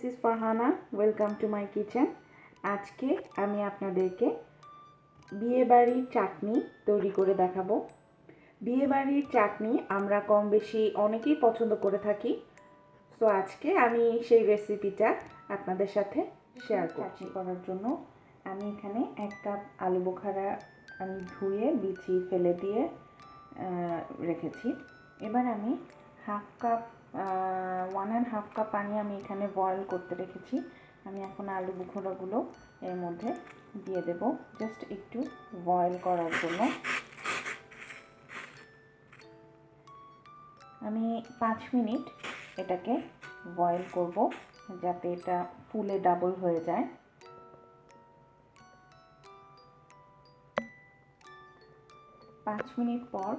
is Farhana. Welcome to my kitchen. আজকে আমি আপনাদেরকে বিয়েবাড়ির চাটনি তৈরি করে দেখাবো। বিয়েবাড়ির চাটনি আমরা কম বেশি অনেকেই পছন্দ করে থাকি। সো আজকে আমি সেই রেসিপিটা আপনাদের সাথে শেয়ার করছি। করার জন্য আমি এখানে 1 কাপ আলু বোখারা আমি ধুয়ে বিচি ফেলে দিয়ে রেখেছি। এবার আমি 1.5 কাপ পানি আমি এখানে বয়েল করতে রেখেছি। আমি এখন আলু বোখারাগুলো এর মধ্যে দিয়ে দেব, জাস্ট একটু বয়েল করার জন্য। আমি 5 মিনিট এটাকে বয়েল করব যাতে এটা ফুলে ডাবল হয়ে যায়। পাঁচ মিনিট পর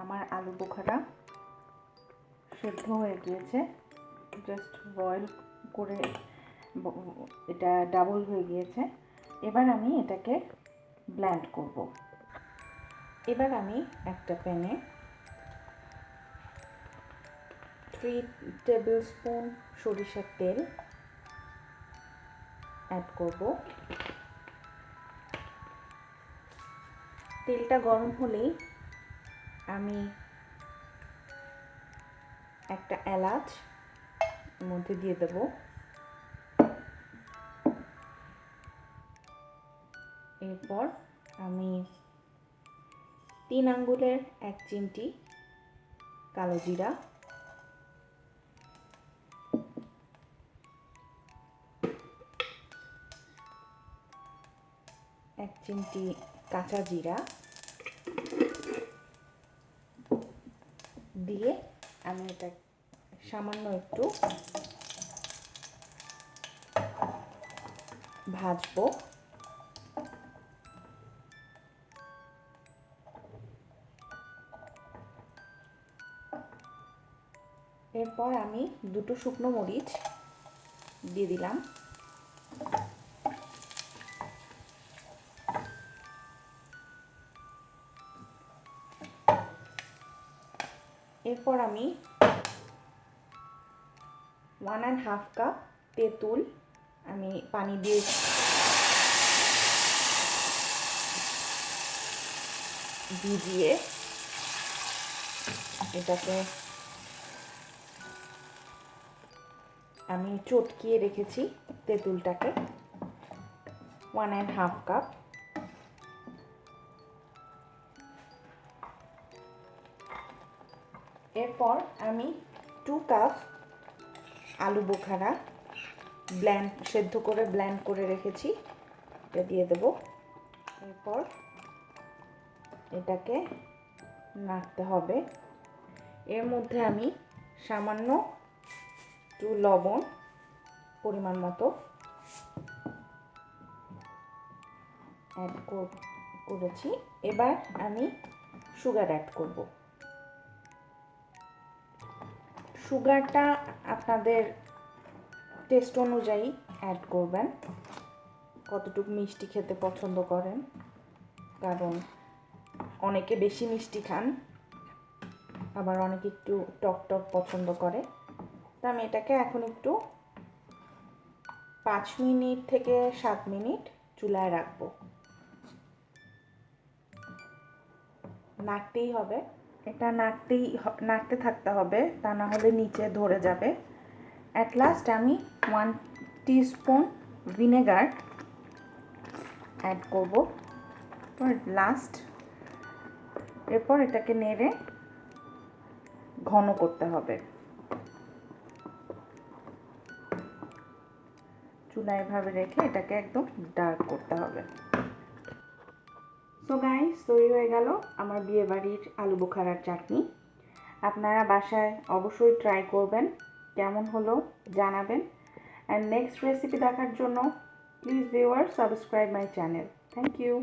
আমার আলু বোখারা সেদ্ধ হয়ে গিয়েছে, জাস্ট বয়েল করে এটা ডাবল হয়ে গিয়েছে। এবার আমি এটাকে ব্লেন্ড করব। এবার আমি একটা প্যানে 3 টেবিলস্পুন সরিষার তেল অ্যাড করব। তেলটা গরম হলেই আমি একটা এলাচ মধ্যে দিয়ে দেব। এরপর আমি 3 আঙ্গুলের 1 চিমটি কালো জিরা, 1 চিমটি কাঁচা জিরা দিয়ে আমি এটা সামান্য একটু ভাজবো। এরপর আমি 2 শুকনো মরিচ দিয়ে দিলাম। এরপর আমি 1.5 কাপ তেঁতুল আমি পানি দিয়ে ভিজিয়ে এটাকে আমি চটকিয়ে রেখেছি তেঁতুলটাকে 1.5 কাপ। এরপর আমি 2 কাপ আলু বোখারা সেদ্ধ করে ব্লেন্ড করে রেখেছি, এটা দিয়ে দেব। এরপর এটাকে নাড়তে হবে। এর মধ্যে আমি সামান্য একটু লবণ পরিমাণ মতো অ্যাড করেছি। এবার আমি সুগার অ্যাড করব। সুগারটা আপনাদের টেস্ট অনুযায়ী অ্যাড করবেন, কতটুকু মিষ্টি খেতে পছন্দ করেন, কারণ অনেকে বেশি মিষ্টি খান, আবার অনেকে একটু টক টক পছন্দ করে। তো আমি এটাকে এখন একটু 5 মিনিট থেকে 7 মিনিট চুলায় রাখবো। নাড়তেই হবে, এটা নাড়তে থাকতে হবে, তা না হলে নিচে ধরে যাবে। অ্যাট লাস্ট আমি 1 টিস্পুন ভিনেগার অ্যাড করব লাস্ট। এরপর এটাকে নেড়ে ঘন করতে হবে। চুলায় এভাবে রেখে এটাকে একদম ডার্ক করতে হবে। সো গাইস, তৈরি হয়ে গেল আমার বিয়েবাড়ির আলু বোখারার চাটনি। আপনারা বাসায় অবশ্যই ট্রাই করবেন, কেমন হলো জানাবেন। অ্যান্ড নেক্সট রেসিপি দেখার জন্য please viewer subscribe my channel. Thank you.